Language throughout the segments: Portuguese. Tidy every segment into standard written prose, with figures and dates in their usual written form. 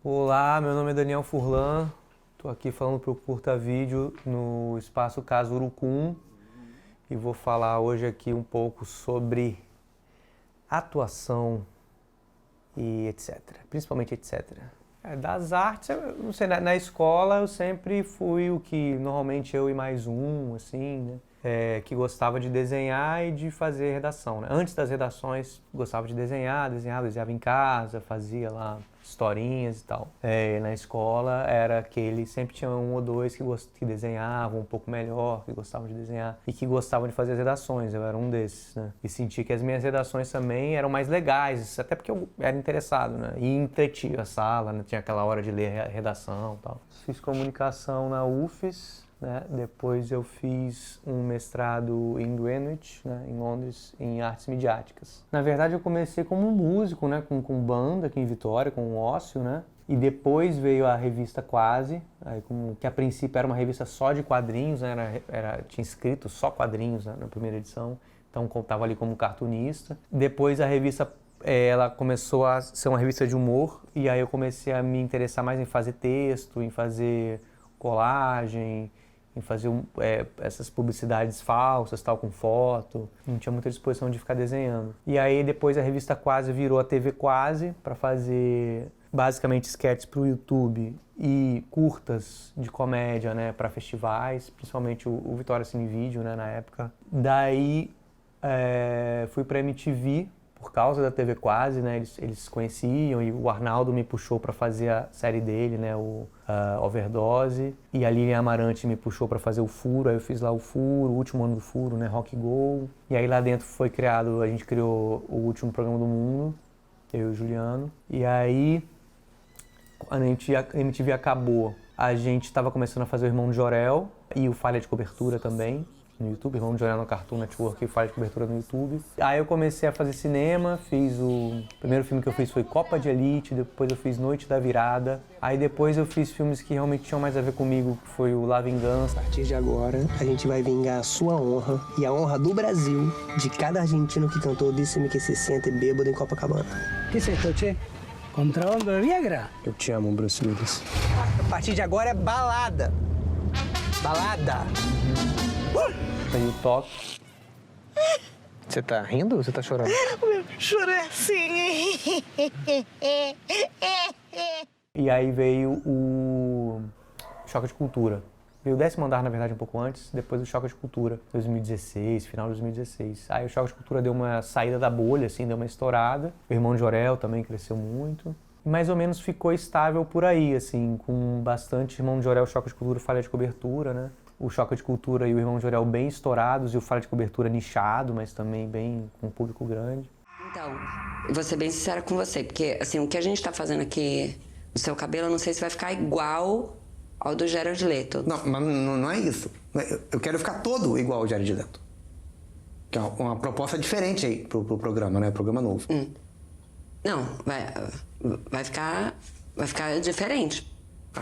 Olá, meu nome é Daniel Furlan, estou aqui falando para o Curta Vídeo no Espaço Casa Urucum e vou falar hoje aqui um pouco sobre atuação e etc, principalmente etc. Das artes, eu não sei, na escola eu sempre fui o que normalmente eu e mais um, assim, né? Que gostava de desenhar e de fazer redação, né? Antes das redações, gostava de desenhava em casa, fazia lá historinhas e tal. Na escola era aquele, sempre tinha um ou dois que desenhavam um pouco melhor, que gostavam de desenhar e que gostavam de fazer as redações, eu era um desses, né? E senti que as minhas redações também eram mais legais, até porque eu era interessado, né? E entretia a sala, né? Tinha aquela hora de ler a redação e tal. Fiz comunicação na UFES, né? Depois eu fiz um mestrado em Greenwich, né? Em Londres, em artes midiáticas. Na verdade eu comecei como músico, né? Com banda aqui em Vitória, com o Ócio, né? E depois veio a revista Quase, que a princípio era uma revista só de quadrinhos, né? Tinha escrito só quadrinhos, né? Na primeira edição, então contava ali como cartunista. Depois a revista ela começou a ser uma revista de humor e aí eu comecei a me interessar mais em fazer texto, em fazer colagem, em fazer essas publicidades falsas, tal, com foto. Não tinha muita disposição de ficar desenhando. E aí depois a revista Quase virou a TV Quase para fazer basicamente sketches para o YouTube e curtas de comédia, né, para festivais, principalmente o Vitória Cine Vídeo, né, na época. Daí fui para MTV por causa da TV Quase, né, eles conheciam e o Arnaldo me puxou para fazer a série dele, né, o Overdose, e a Lilian Amarante me puxou para fazer o Furo, aí eu fiz lá o Furo, o último ano do Furo, né, Rock Go, e aí lá dentro a gente criou o último programa do mundo, eu e o Juliano, e aí a MTV acabou, a gente estava começando a fazer o Irmão de Jorel e o Falha de Cobertura também, no YouTube, Irmão de Jorel no Cartoon Network e Falha de Cobertura no YouTube. Aí eu comecei a fazer cinema, o primeiro filme que eu fiz foi Copa de Elite, depois eu fiz Noite da Virada. Aí depois eu fiz filmes que realmente tinham mais a ver comigo, que foi o La Vingança. A partir de agora, a gente vai vingar a sua honra e a honra do Brasil de cada argentino que cantou Disse-me que se sente bêbado em Copacabana. ¿Qué es esto, che? ¿Contrabando de Viagra? Eu te amo, Bruce Willis. A partir de agora é balada. Balada. Aí o toque. Você tá rindo ou você tá chorando? Chorei assim. E aí veio o Choque de Cultura. Veio o 10º Andar, na verdade, um pouco antes, depois o Choque de Cultura, 2016, final de 2016. Aí o Choque de Cultura deu uma saída da bolha, assim, deu uma estourada. O Irmão de Jorel também cresceu muito. E mais ou menos ficou estável por aí, assim, com bastante Irmão de Jorel, Choque de Cultura, Falha de Cobertura, né? O Choque de Cultura e o Irmão de Jorel bem estourados e o Falha de Cobertura nichado, mas também bem com um público grande. Então, eu vou ser bem sincera com você, porque assim, o que a gente tá fazendo aqui no seu cabelo, eu não sei se vai ficar igual ao do Jared Leto. Não, mas não é isso. Eu quero ficar todo igual ao Jared Leto. Que é uma proposta diferente aí pro programa, né? Programa novo. Não, vai ficar diferente.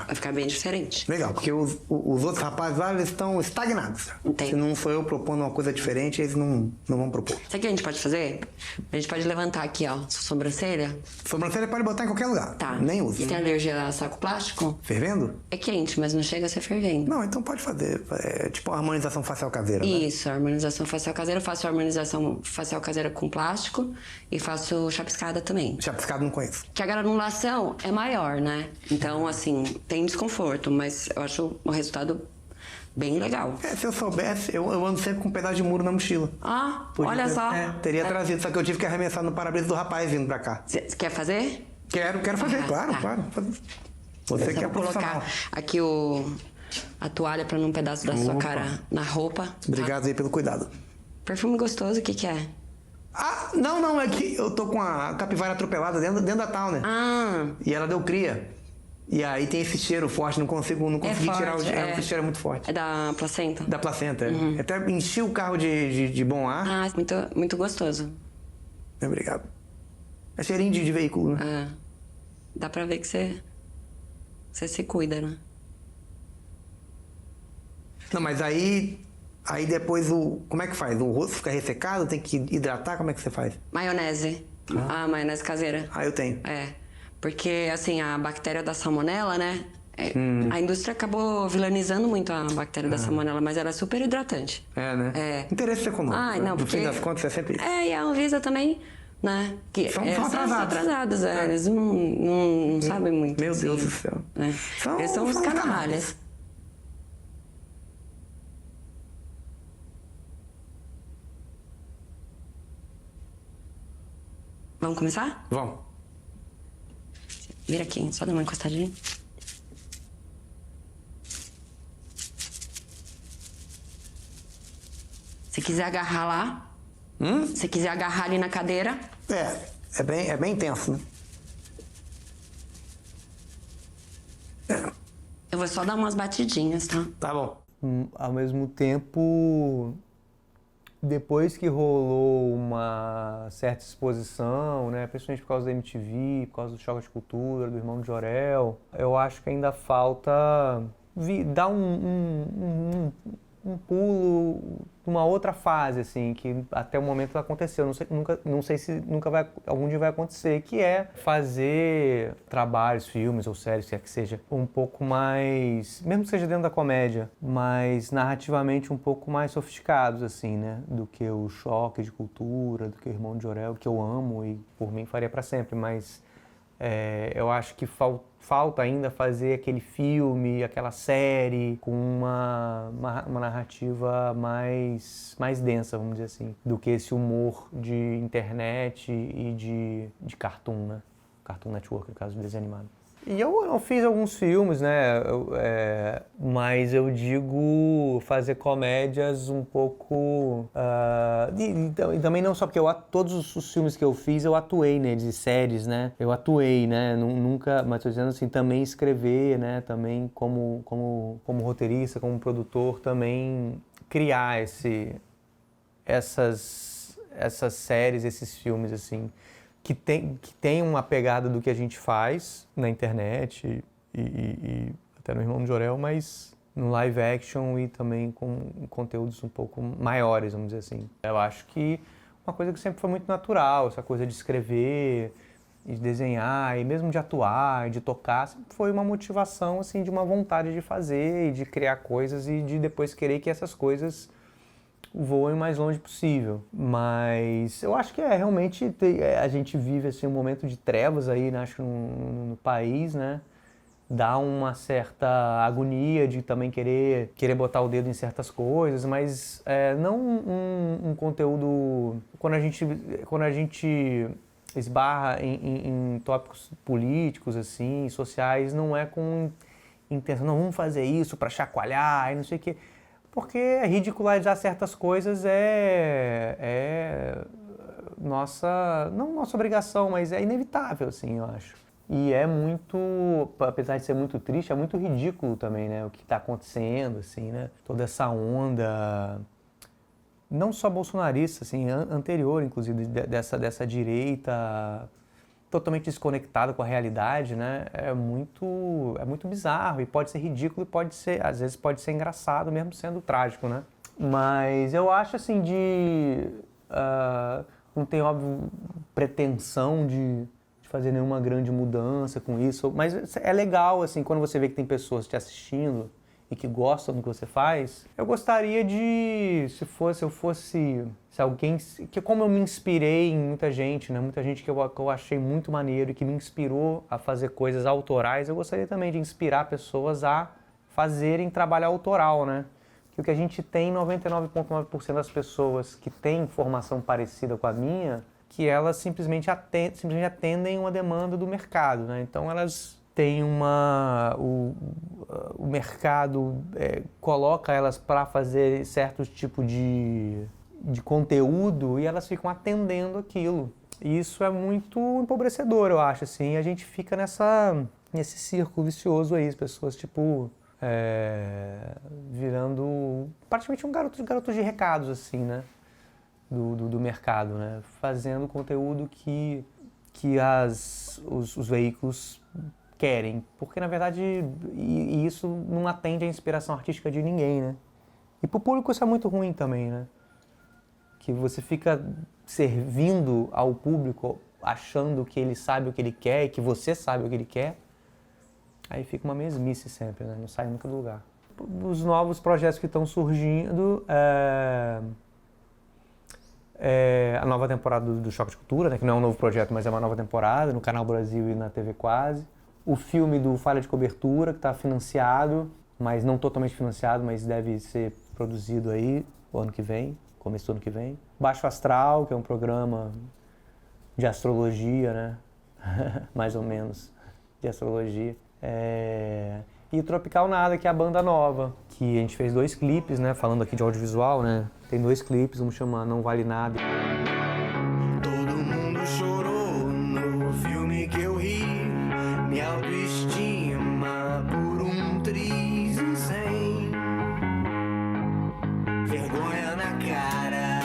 Vai ficar bem diferente. Legal, porque os outros rapazes lá, eles estão estagnados. Entendi. Se não sou eu propondo uma coisa diferente, eles não vão propor. Sabe o que a gente pode fazer? A gente pode levantar aqui, ó, sua sobrancelha. Sobrancelha pode botar em qualquer lugar. Tá. Nem uso. Você tem alergia a saco plástico? Fervendo? É quente, mas não chega a ser fervendo. Não, então pode fazer. É tipo uma harmonização facial caseira, né? Isso, harmonização facial caseira. Eu faço harmonização facial caseira com plástico e faço chapiscada também. Chapiscado não conheço. Que a granulação é maior, né? Então, assim, tem desconforto, mas eu acho o resultado bem legal. Se eu soubesse, eu ando sempre com um pedaço de muro na mochila. Ah, Podia olha ter- só. teria trazido, só que eu tive que arremessar no para-brisa do rapaz vindo pra cá. Você quer fazer? Quero fazer, Ah, claro, tá. claro. Você que é Eu vou profissional. colocar aqui a toalha pra não pedaço da sua Opa. cara na roupa. Obrigado aí pelo cuidado. Perfume gostoso, o que é? Ah, não, é que eu tô com a capivara atropelada dentro da Towner. Ah, E ela deu cria. E aí tem esse cheiro forte, não consegui tirar forte, esse cheiro é muito forte. é da placenta? Da placenta. Até enchi o carro de bom ar. Ah, muito gostoso. Obrigado. É cheirinho de veículo, né? Ah, dá pra ver que você se cuida, né? Não, mas aí depois como é que faz? O rosto fica ressecado, tem que hidratar, como é que você faz? Maionese. Ah, maionese caseira. Ah, eu tenho. É. Porque, assim, a bactéria da salmonela, né? A indústria acabou vilanizando muito a bactéria da salmonela, mas era super hidratante. É, né? É. Interesse econômico. Ai, não, No porque... fim das contas, é sempre isso. E a Anvisa também, né? Que São atrasados, eles não sabem muito. Meu assim, Deus do céu. né? Eles são os canalhas. Vamos começar? Vamos. Vira aqui, só dá uma encostadinha. Se quiser agarrar lá, se quiser agarrar ali na cadeira. É bem intenso, né? Eu vou só dar umas batidinhas, tá? Tá bom. Ao mesmo tempo, depois que rolou uma certa exposição, né, principalmente por causa da MTV, por causa do Choque de Cultura, do Irmão de Jorel, eu acho que ainda falta dar um pulo numa outra fase, assim, que até o momento aconteceu. Não sei se algum dia vai acontecer, que é fazer trabalhos, filmes ou séries, se é que seja, um pouco mais, mesmo que seja dentro da comédia, mas narrativamente um pouco mais sofisticados, assim, né, do que o Choque de Cultura, do que o Irmão de Jorel, que eu amo e por mim faria para sempre, mas eu acho que falta ainda fazer aquele filme, aquela série com uma narrativa mais densa, vamos dizer assim, do que esse humor de internet e de Cartoon, né? Cartoon Network, no caso do desenho animado. E eu fiz alguns filmes, né? Mas eu digo fazer comédias um pouco... e também não só porque todos os filmes que eu fiz eu atuei neles, e séries, né? Eu atuei, né? Nunca, mas estou dizendo assim, também escrever, né? Também como roteirista, como produtor, também criar essas séries, esses filmes, assim, que tem uma pegada do que a gente faz na internet e até no Irmão de Jorel, mas no live action e também com conteúdos um pouco maiores, vamos dizer assim. Eu acho que uma coisa que sempre foi muito natural, essa coisa de escrever, de desenhar e mesmo de atuar, de tocar, sempre foi uma motivação, assim, de uma vontade de fazer e de criar coisas e de depois querer que essas coisas voem o mais longe possível. Mas eu acho que realmente a gente vive assim, um momento de trevas aí, né? Acho que no país, né? Dá uma certa agonia de também querer botar o dedo em certas coisas, mas não um conteúdo... Quando a gente esbarra em tópicos políticos, assim, sociais, não é com intenção, não, vamos fazer isso para chacoalhar e não sei o quê. Porque ridicularizar certas coisas não nossa obrigação, mas é inevitável, assim, eu acho. E é muito, apesar de ser muito triste, é muito ridículo também, né, o que está acontecendo, assim, né, toda essa onda, não só bolsonarista, assim, anterior, inclusive, dessa direita totalmente desconectada com a realidade, né? É muito bizarro e pode ser ridículo e às vezes pode ser engraçado, mesmo sendo trágico, né? Mas eu acho assim não tem, óbvio, pretensão de fazer nenhuma grande mudança com isso, mas é legal, assim, quando você vê que tem pessoas te assistindo e que gostam do que você faz. Eu gostaria de, se alguém, que como eu me inspirei em muita gente, né, muita gente que eu achei muito maneiro e que me inspirou a fazer coisas autorais, eu gostaria também de inspirar pessoas a fazerem trabalho autoral, né? Que o que a gente tem, 99,9% das pessoas que têm formação parecida com a minha, que elas simplesmente atendem uma demanda do mercado, né? Então elas têm o mercado coloca elas para fazer certo tipo de conteúdo e elas ficam atendendo aquilo. E isso é muito empobrecedor, eu acho, assim. A gente fica nesse círculo vicioso aí, as pessoas, tipo, virando praticamente um garoto de recados, assim, né? Do mercado, né? Fazendo conteúdo que os veículos querem, porque na verdade isso não atende à inspiração artística de ninguém, né? E pro público isso é muito ruim também, né? Que você fica servindo ao público achando que ele sabe o que ele quer e que você sabe o que ele quer, aí fica uma mesmice sempre, né? Não sai nunca do lugar. Os novos projetos que estão surgindo, a nova temporada do Choque de Cultura, né? Que não é um novo projeto, mas é uma nova temporada, no Canal Brasil e na TV Quase. O filme do Falha de Cobertura, que está financiado, mas não totalmente financiado, mas deve ser produzido aí o ano que vem, começo do ano que vem. Baixo Astral, que é um programa de astrologia, né? Mais ou menos, de astrologia. E o Tropical Nada, que é a banda nova, que a gente fez 2 clipes, né? Falando aqui de audiovisual, né? Tem 2 clipes, um chama Não Vale Nada. Todo mundo chorou no filme que eu ri. Minha autoestima por um triz em 100. Vergonha na cara.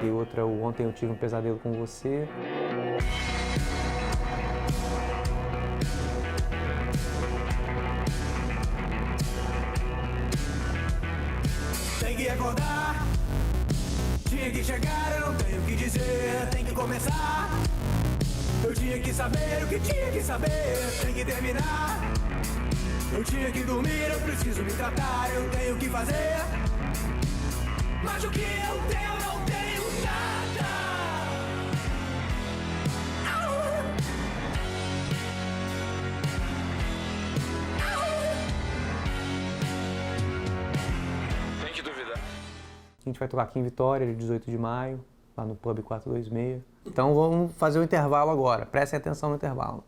E outra, o Ontem Eu Tive um Pesadelo com Você. Tem que acordar, tinha que chegar, eu não tenho o que dizer, tem que começar. Eu tinha que saber o que tinha que saber, tem que terminar. Eu tinha que dormir, eu preciso me tratar, eu tenho que fazer. Mas o que eu tenho, eu não tenho nada. Tem que duvidar. A gente vai tocar aqui em Vitória, dia 18 de maio, lá no Pub 426. Então vamos fazer o intervalo agora, prestem atenção no intervalo.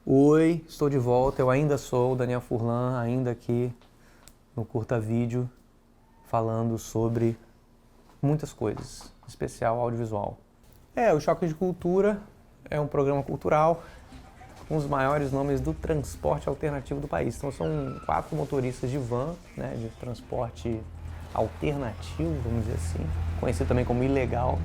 Oi, estou de volta, eu ainda sou o Daniel Furlan, ainda aqui no Curta Vídeo, falando sobre muitas coisas, em especial audiovisual. O Choque de Cultura é um programa cultural com os maiores nomes do transporte alternativo do país. Então são 4 motoristas de van, né, de transporte alternativo, vamos dizer assim, conhecido também como ilegal.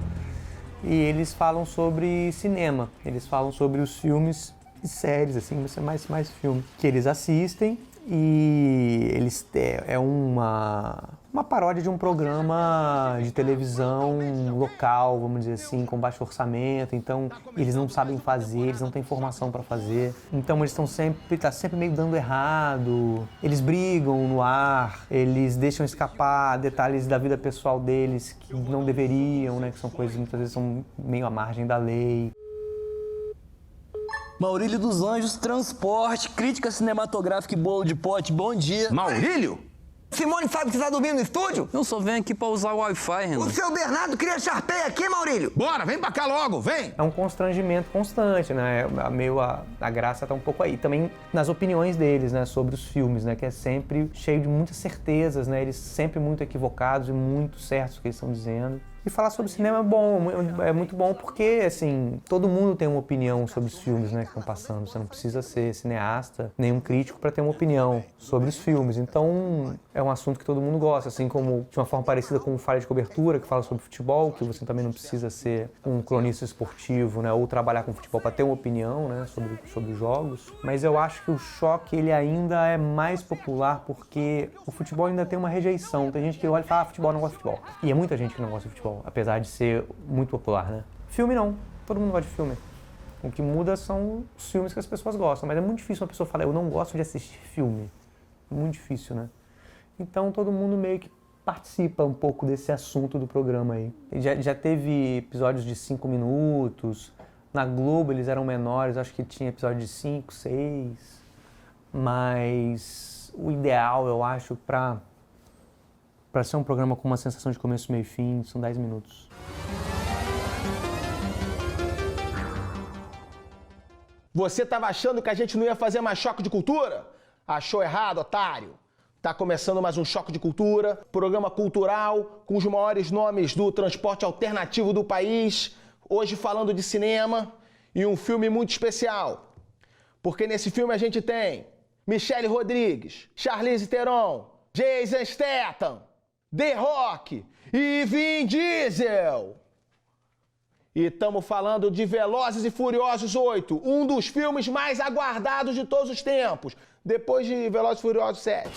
E eles falam sobre cinema, eles falam sobre os filmes e séries, assim, você mais filme que eles assistem, e eles é uma paródia de um programa de televisão local, vamos dizer assim, com baixo orçamento. Então eles não sabem fazer, eles não têm formação para fazer, então eles tá sempre meio dando errado, eles brigam no ar, eles deixam escapar detalhes da vida pessoal deles que não deveriam, né, que são coisas que muitas vezes são meio à margem da lei. Maurílio dos Anjos, transporte, crítica cinematográfica e bolo de pote, bom dia. Maurílio? Simone sabe que você tá dormindo no estúdio? Eu só venho aqui pra usar o Wi-Fi, Renan. O seu Bernardo queria Sharpay aqui, Maurílio. Bora, vem pra cá logo, vem! É um constrangimento constante, né? A graça tá um pouco aí. Também nas opiniões deles, né? Sobre os filmes, né? Que é sempre cheio de muitas certezas, né? Eles sempre muito equivocados e muito certos o que eles estão dizendo. E falar sobre cinema é bom, é muito bom porque, assim, todo mundo tem uma opinião sobre os filmes, né, que estão passando. Você não precisa ser cineasta, nenhum crítico para ter uma opinião sobre os filmes. Então, é um assunto que todo mundo gosta, assim como de uma forma parecida com o Falha de Cobertura, que fala sobre futebol, que você também não precisa ser um cronista esportivo, né, ou trabalhar com futebol para ter uma opinião, né, sobre os jogos. Mas eu acho que o Choque, ele ainda é mais popular porque o futebol ainda tem uma rejeição. Tem gente que olha e fala, futebol, não gosta de futebol. E é muita gente que não gosta de futebol, apesar de ser muito popular, né? Filme não, todo mundo gosta de filme. O que muda são os filmes que as pessoas gostam, mas é muito difícil uma pessoa falar, eu não gosto de assistir filme. É muito difícil, né? Então todo mundo meio que participa um pouco desse assunto do programa aí. Já teve episódios de 5 minutos, na Globo eles eram menores, acho que tinha episódio de 5, 6, mas o ideal, eu acho, para ser um programa com uma sensação de começo, meio e fim, são 10 minutos. Você tava achando que a gente não ia fazer mais Choque de Cultura? Achou errado, otário. Tá começando mais um Choque de Cultura, programa cultural com os maiores nomes do transporte alternativo do país. Hoje falando de cinema e um filme muito especial. Porque nesse filme a gente tem Michelle Rodrigues, Charlize Theron, Jason Statham, The Rock e Vin Diesel. E estamos falando de Velozes e Furiosos 8, um dos filmes mais aguardados de todos os tempos, depois de Velozes e Furiosos 7.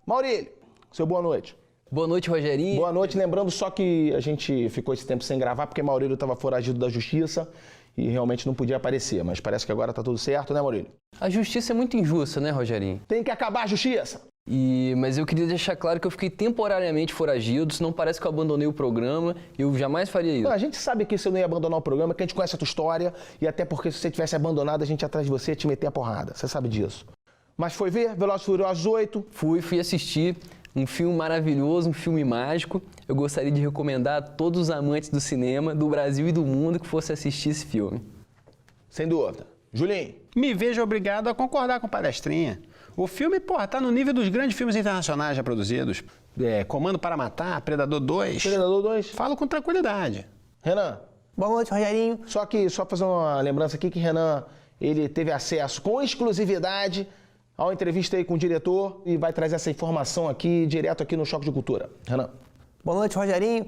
Maurílio, seu boa noite. Boa noite, Rogerinho. Boa noite, lembrando só que a gente ficou esse tempo sem gravar porque Maurílio estava foragido da justiça e realmente não podia aparecer, mas parece que agora tá tudo certo, né, Maurílio? A justiça é muito injusta, né, Rogerinho? Tem que acabar a justiça! Mas eu queria deixar claro que eu fiquei temporariamente foragido, senão parece que eu abandonei o programa, eu jamais faria isso. Não, a gente sabe que você não ia abandonar o programa, que a gente conhece a tua história e até porque se você tivesse abandonado, a gente ia atrás de você e te meter a porrada, você sabe disso. Mas foi ver Velozes e Furiosos 8? Fui assistir um filme maravilhoso, um filme mágico. Eu gostaria de recomendar a todos os amantes do cinema, do Brasil e do mundo, que fosse assistir esse filme. Sem dúvida. Julinho? Me vejo obrigado a concordar com o Palestrinha. O filme, tá no nível dos grandes filmes internacionais já produzidos. Comando para Matar, Predador 2. Predador 2? Falo com tranquilidade. Renan? Boa noite, Rogerinho. Só fazer uma lembrança aqui que Renan, ele teve acesso com exclusividade a uma entrevista aí com o diretor e vai trazer essa informação aqui, direto aqui no Choque de Cultura. Renan. Boa noite, Rogerinho.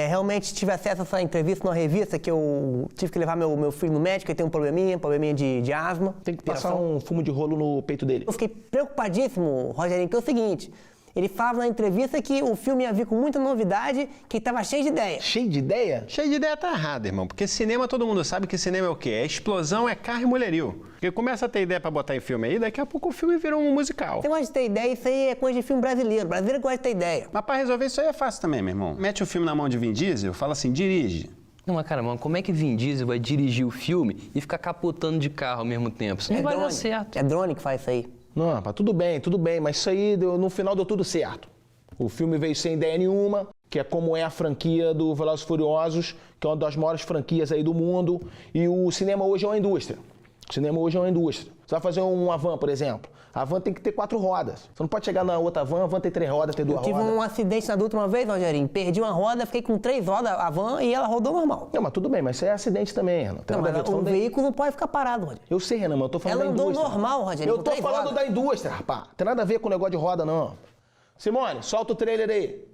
Realmente tive acesso a essa entrevista numa revista que eu tive que levar meu filho no médico, ele tem um probleminha de asma. Tem que passar um fumo de rolo no peito dele. Eu fiquei preocupadíssimo, Rogerinho, que é o seguinte... Ele falava na entrevista que o filme ia vir com muita novidade, que estava cheio de ideia. Cheio de ideia? Cheio de ideia tá errado, irmão. Porque cinema, todo mundo sabe que cinema é o quê? É explosão, é carro e mulherio. Porque começa a ter ideia pra botar em filme aí, daqui a pouco o filme virou um musical. Você gosta de ter ideia, isso aí é coisa de filme brasileiro. O brasileiro gosta de ter ideia. Mas pra resolver isso aí é fácil também, meu irmão. Mete o filme na mão de Vin Diesel, fala assim, dirige. Não, mas cara, mano, como é que Vin Diesel vai dirigir o filme e ficar capotando de carro ao mesmo tempo? Isso não vai dar certo. É drone que faz isso aí. Não, rapaz, tudo bem, mas isso aí no final deu tudo certo. O filme veio sem ideia nenhuma, que é como é a franquia do Velozes e Furiosos, que é uma das maiores franquias aí do mundo. E o cinema hoje é uma indústria. Você vai fazer uma van, por exemplo. A van tem que ter 4 rodas. Você não pode chegar na outra van, a van tem 3 rodas, tem 2 rodas. Eu tive um acidente na Dutra uma vez, Rogerinho. Perdi uma roda, fiquei com 3 rodas a van e ela rodou normal. Não, mas tudo bem, mas isso é acidente também, Renan. Não, mas o veículo não pode ficar parado, Rogerinho. Eu sei, Renan, mas eu tô falando da indústria. Ela andou normal, Rogerinho. Eu tô falando da indústria, rapaz. Não tem nada a ver com o negócio de roda, não. Simone, solta o trailer aí.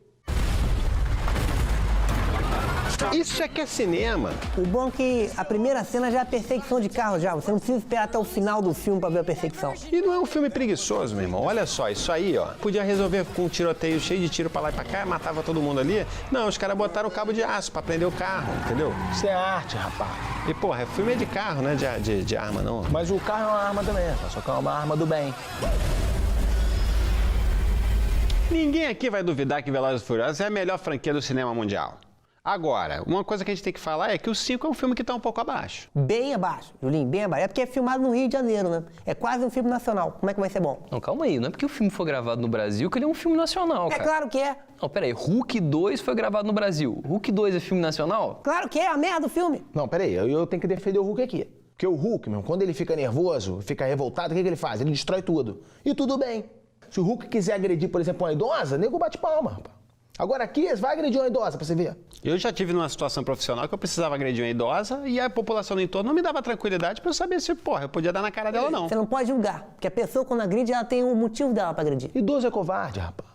Isso é que é cinema. O bom é que a primeira cena já é a perseguição de carro já. Você não precisa esperar até o final do filme pra ver a perseguição. E não é um filme preguiçoso, meu irmão. Olha só, isso aí, ó. Podia resolver com um tiroteio cheio de tiro pra lá e pra cá, matava todo mundo ali. Não, os caras botaram o cabo de aço pra prender o carro, entendeu? Isso é arte, rapaz. E, porra, filme é de carro, não é de arma, não. Mas o carro é uma arma também, só que é uma arma do bem. Ninguém aqui vai duvidar que Velozes e Furiosos é a melhor franquia do cinema mundial. Agora, uma coisa que a gente tem que falar é que o 5 é um filme que tá um pouco abaixo. Bem abaixo, Julinho, bem abaixo. É porque é filmado no Rio de Janeiro, né? É quase um filme nacional. Como é que vai ser bom? Não, calma aí. Não é porque o filme foi gravado no Brasil que ele é um filme nacional, cara. É claro que é. Não, peraí. Hulk 2 foi gravado no Brasil. Hulk 2 é filme nacional? Claro que é, a merda do filme. Não, peraí. Eu tenho que defender o Hulk aqui. Porque o Hulk, meu, quando ele fica nervoso, fica revoltado, o que ele faz? Ele destrói tudo. E tudo bem. Se o Hulk quiser agredir, por exemplo, uma idosa, nego bate palma, rapaz. Agora aqui, vai agredir uma idosa pra você ver. Eu já tive numa situação profissional que eu precisava agredir uma idosa e a população do entorno não me dava tranquilidade pra eu saber se, eu podia dar na cara dela ou não. Você não pode julgar, porque a pessoa quando agride, ela tem um motivo dela pra agredir. Idoso é covarde, rapaz.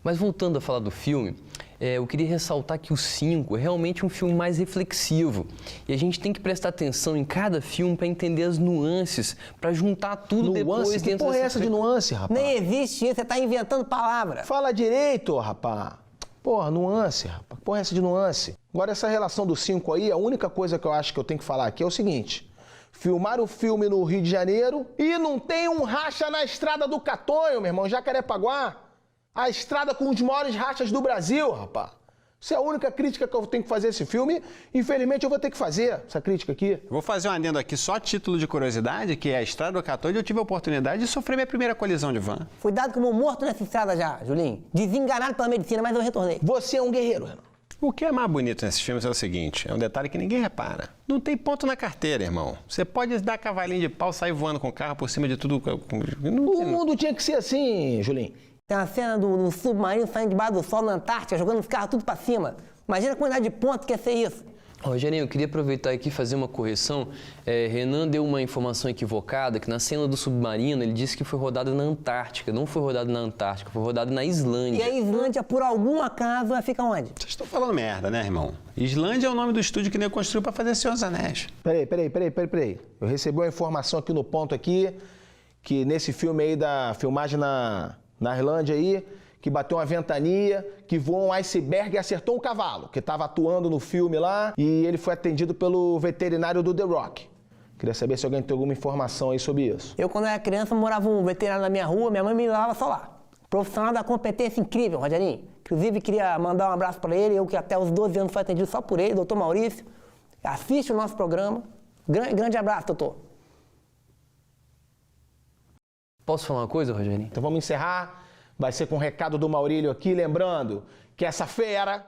Mas voltando a falar do filme, eu queria ressaltar que o 5 é realmente um filme mais reflexivo. E a gente tem que prestar atenção em cada filme para entender as nuances, para juntar tudo depois dentro que porra é essa de nuance, rapaz? Nem existe isso, você tá inventando palavra. Fala direito, rapaz. Porra, nuance, rapaz. Porra é essa de nuance? Agora, essa relação do 5 aí, a única coisa que eu acho que eu tenho que falar aqui é o seguinte. Filmaram o filme no Rio de Janeiro e não tem um racha na Estrada do Catonho, meu irmão, Jacarepaguá. A estrada com os maiores rachas do Brasil, rapaz. Isso é a única crítica que eu tenho que fazer a esse filme. Infelizmente, eu vou ter que fazer essa crítica aqui. Vou fazer um adendo aqui, só a título de curiosidade, que a Estrada do 14 eu tive a oportunidade de sofrer minha primeira colisão de van. Fui dado como morto nessa estrada já, Julinho. Desenganado pela medicina, mas eu retornei. Você é um guerreiro, Renan. O que é mais bonito nesses filmes é o seguinte, é um detalhe que ninguém repara. Não tem ponto na carteira, irmão. Você pode dar cavalinho de pau, sair voando com o carro por cima de tudo. O mundo tinha que ser assim, Julinho. Tem uma cena do submarino saindo debaixo do sol na Antártica, jogando os carros tudo pra cima. Imagina a quantidade de pontos que ia ser isso. Rogerinho, eu queria aproveitar aqui e fazer uma correção. Renan deu uma informação equivocada, que na cena do submarino ele disse que foi rodado na Antártica. Não foi rodado na Antártica, foi rodado na Islândia. E a Islândia, por algum acaso, vai ficar onde? Vocês estão falando merda, né, irmão? Islândia é o nome do estúdio que nem construiu pra fazer Senhor dos Anéis. Peraí. Eu recebi uma informação aqui no ponto aqui, que nesse filme aí da filmagem na Islândia aí, que bateu uma ventania, que voou um iceberg e acertou um cavalo, que estava atuando no filme lá, e ele foi atendido pelo veterinário do The Rock. Queria saber se alguém tem alguma informação aí sobre isso. Eu, quando era criança, morava um veterinário na minha rua, minha mãe me levava só lá. Profissional da competência incrível, Rogerinho. Inclusive, queria mandar um abraço para ele, eu que até os 12 anos fui atendido só por ele, doutor Maurício. Assiste o nosso programa. Grande abraço, doutor. Posso falar uma coisa, Rogerinho? Então vamos encerrar. Vai ser com o recado do Maurílio aqui, lembrando que essa fera,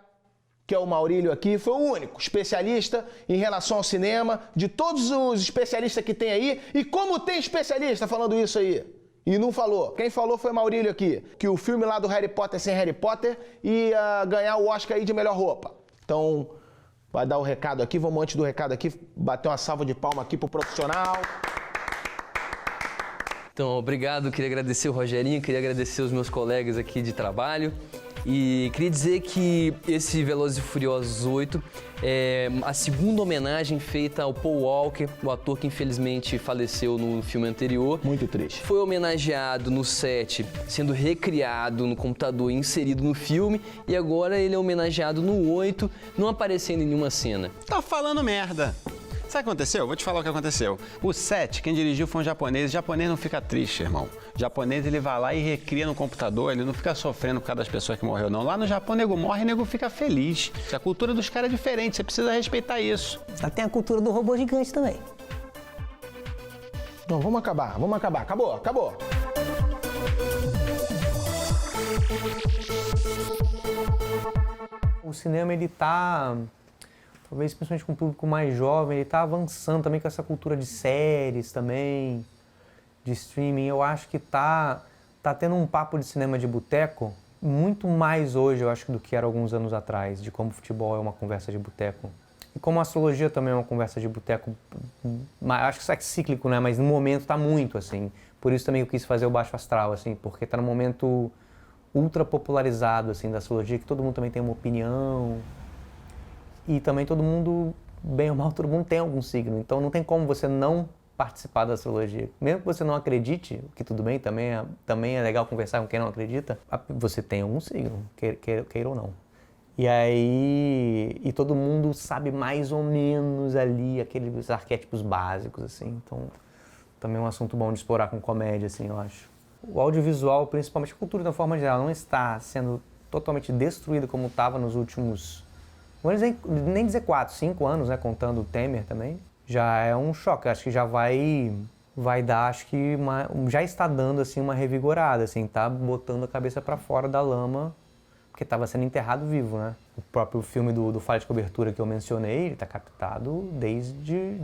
que é o Maurílio aqui, foi o único especialista em relação ao cinema, de todos os especialistas que tem aí. E como tem especialista falando isso aí? E não falou. Quem falou foi Maurílio aqui, que o filme lá do Harry Potter sem Harry Potter ia ganhar o Oscar aí de melhor roupa. Então, vai dar o recado aqui. Vamos, antes do recado aqui, bater uma salva de palma aqui pro profissional. Então, obrigado, queria agradecer o Rogerinho, queria agradecer os meus colegas aqui de trabalho e queria dizer que esse Velozes e Furiosos 8 é a segunda homenagem feita ao Paul Walker, o ator que infelizmente faleceu no filme anterior. Muito triste. Foi homenageado no set, sendo recriado no computador e inserido no filme, e agora ele é homenageado no 8, não aparecendo em nenhuma cena. Tá falando merda. Sabe o que aconteceu? Vou te falar o que aconteceu. O 7, quem dirigiu foi um japonês. O japonês não fica triste, irmão. O japonês, ele vai lá e recria no computador, ele não fica sofrendo por causa das pessoas que morreu, não. Lá no Japão, nego morre e nego fica feliz. A cultura dos caras é diferente, você precisa respeitar isso. Já tem a cultura do robô gigante também. Não, vamos acabar. Acabou. O cinema, ele tá, talvez principalmente com o público mais jovem, ele tá avançando também com essa cultura de séries também, de streaming. Eu acho que tá tendo um papo de cinema de boteco muito mais hoje, eu acho, do que era alguns anos atrás, de como o futebol é uma conversa de boteco. E como a astrologia também é uma conversa de boteco, acho que isso é cíclico, né? Mas no momento tá muito, assim. Por isso também eu quis fazer o Baixo Astral, assim, porque tá num momento ultra popularizado, assim, da astrologia, que todo mundo também tem uma opinião. E também todo mundo, bem ou mal, todo mundo tem algum signo. Então não tem como você não participar da astrologia. Mesmo que você não acredite, que tudo bem, também é legal conversar com quem não acredita, você tem algum signo, queira ou não. E aí, e todo mundo sabe mais ou menos ali aqueles arquétipos básicos, assim. Então, também é um assunto bom de explorar com comédia, assim, eu acho. O audiovisual, principalmente a cultura de uma forma geral, não está sendo totalmente destruído como estava nos últimos, não vou nem dizer 4, 5 anos, né, contando o Temer também. Já é um choque, acho que já vai dar, acho que já está dando, assim, uma revigorada, assim, tá botando a cabeça para fora da lama, porque estava sendo enterrado vivo, né? O próprio filme do Falha de Cobertura que eu mencionei, ele está captado desde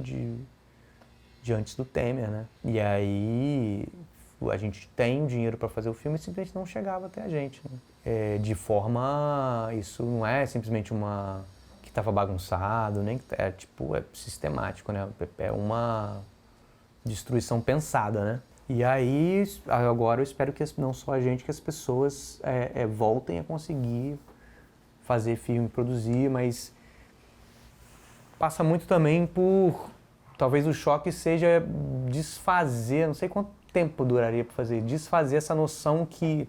de antes do Temer, né? E aí a gente tem dinheiro para fazer o filme e simplesmente não chegava até a gente, né? De forma, isso não é simplesmente uma que estava bagunçado, nem é sistemático, né? É uma destruição pensada, né? E aí, agora eu espero que não só a gente, que as pessoas voltem a conseguir fazer filme, produzir, mas passa muito também por, talvez o choque seja desfazer, não sei quanto tempo duraria para fazer, desfazer essa noção que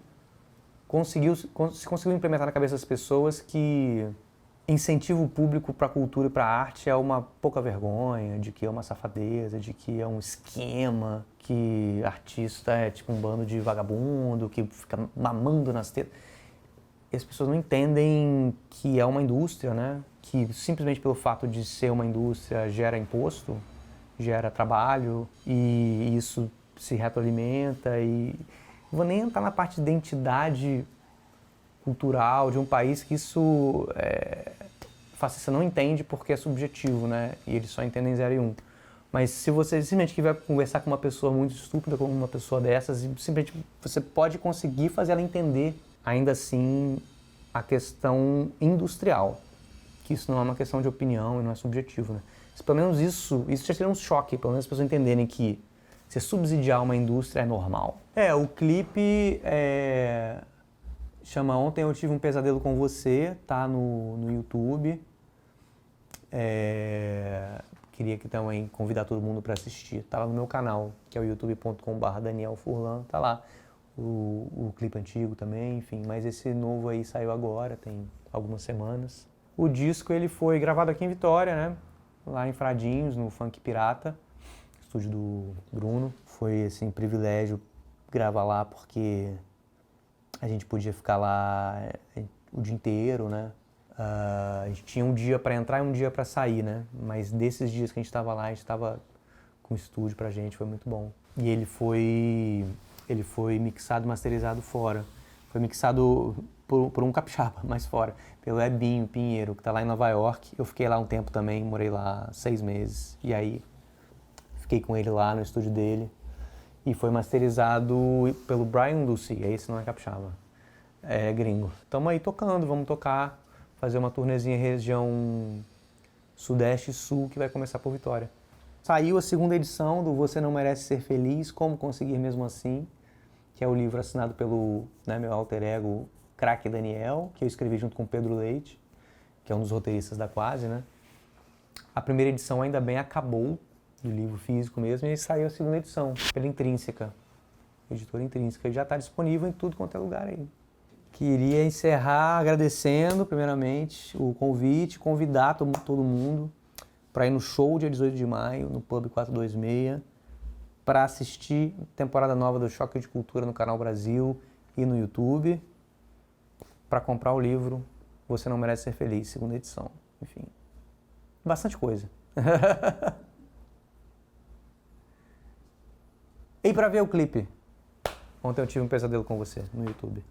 se conseguiu implementar na cabeça das pessoas que incentivo público para a cultura e para a arte é uma pouca vergonha, de que é uma safadeza, de que é um esquema, que artista é tipo um bando de vagabundo, que fica mamando nas tetas. e as pessoas não entendem que é uma indústria, né? Que simplesmente pelo fato de ser uma indústria gera imposto, gera trabalho e isso se retroalimenta e não vou nem entrar na parte de identidade cultural de um país que isso o fascista não entende porque é subjetivo, né? E eles só entendem 0 e 1. Mas se você simplesmente quiser conversar com uma pessoa muito estúpida, como uma pessoa dessas, simplesmente você pode conseguir fazer ela entender, ainda assim, a questão industrial. Que isso não é uma questão de opinião e não é subjetivo, né? Pelo menos isso já seria um choque, pelo menos as pessoas entenderem que se subsidiar uma indústria é normal. O clipe chama Ontem Eu Tive um Pesadelo com Você, tá no YouTube. Queria que também convidar todo mundo para assistir. Tá lá no meu canal, que é o youtube.com/Daniel Furlan, tá lá. O clipe antigo também, enfim, mas esse novo aí saiu agora, tem algumas semanas. O disco ele foi gravado aqui em Vitória, né? Lá em Fradinhos, no Funk Pirata, estúdio do Bruno. Foi assim, privilégio gravar lá porque a gente podia ficar lá o dia inteiro, né? A gente tinha um dia para entrar e um dia para sair, né? Mas desses dias que a gente estava lá, a gente estava com o estúdio pra gente, foi muito bom. E ele foi mixado e masterizado fora. Foi mixado por um capixaba, mais fora, pelo Ebinho Pinheiro, que tá lá em Nova York. Eu fiquei lá um tempo também, morei lá 6 meses. E aí fiquei com ele lá no estúdio dele. E foi masterizado pelo Brian Lucy, esse não é capixaba, é gringo. Tamo aí tocando, vamos tocar, fazer uma turnezinha região Sudeste e Sul, que vai começar por Vitória. Saiu a 2ª edição do Você Não Merece Ser Feliz, Como Conseguir Mesmo Assim, que é o livro assinado pelo meu alter ego, Craque Daniel, que eu escrevi junto com Pedro Leite, que é um dos roteiristas da Quase, né? A primeira edição ainda bem acabou, do livro físico mesmo, e saiu a 2ª edição, pela Intrínseca, editora Intrínseca, e já está disponível em tudo quanto é lugar aí. Queria encerrar agradecendo, primeiramente, o convite, convidar todo mundo para ir no show dia 18 de maio, no Pub 426, para assistir a temporada nova do Choque de Cultura no Canal Brasil e no YouTube, para comprar o livro Você Não Merece Ser Feliz, 2ª edição. Enfim, bastante coisa. E para ver o clipe, Ontem Eu Tive um Pesadelo com Você, no YouTube.